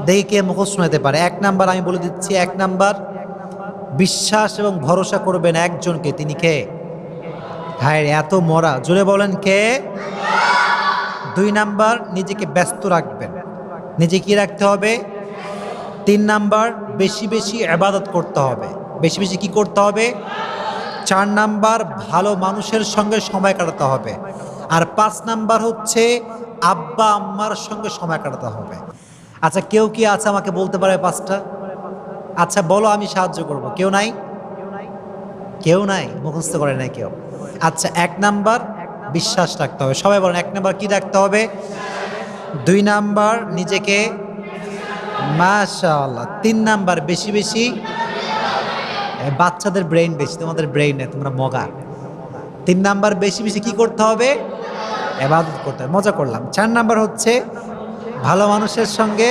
দেখি কে মুখস্থ শোনাতে পারে। 1 নাম্বার আমি বলে দিচ্ছি। 1 নাম্বার, বিশ্বাস এবং ভরসা করবেন একজনকে। তিনি কে? হায় এত মরা, জোরে বলেন কে? 2 নাম্বার, নিজেকে ব্যস্ত রাখবেন। নিজে কি রাখতে হবে? 3 নাম্বার, বেশি বেশি ইবাদত করতে হবে। বেশি বেশি কি করতে হবে? 4 নাম্বার, ভালো মানুষের সঙ্গে সময় কাটাতে হবে। আর 5 নাম্বার হচ্ছে আব্বা আম্মার সঙ্গে সময় কাটাতে হবে। আচ্ছা, কেউ কি আছে আমাকে বলতে পারে 5টা? আচ্ছা বলো, আমি সাহায্য করব। কেউ নাই? কেউ নাই, মুখস্থ করে নাই কেউ। আচ্ছা, 1 নাম্বার বিশ্বাস রাখতে হবে। সবাই বলেন 1 নাম্বার কি রাখতে হবে? 2 নাম্বার নিজেকে, মাশাআল্লাহ। 3 নাম্বার বেশি বেশি, বাচ্চাদের ব্রেইন বেশি, তোমাদের ব্রেইন নেই, তোমরা মগা। 3 নাম্বার বেশি বেশি কি করতে হবে? ইবাদত করতে হবে। মজা করলাম। 4 নাম্বার হচ্ছে ভালো মানুষের সঙ্গে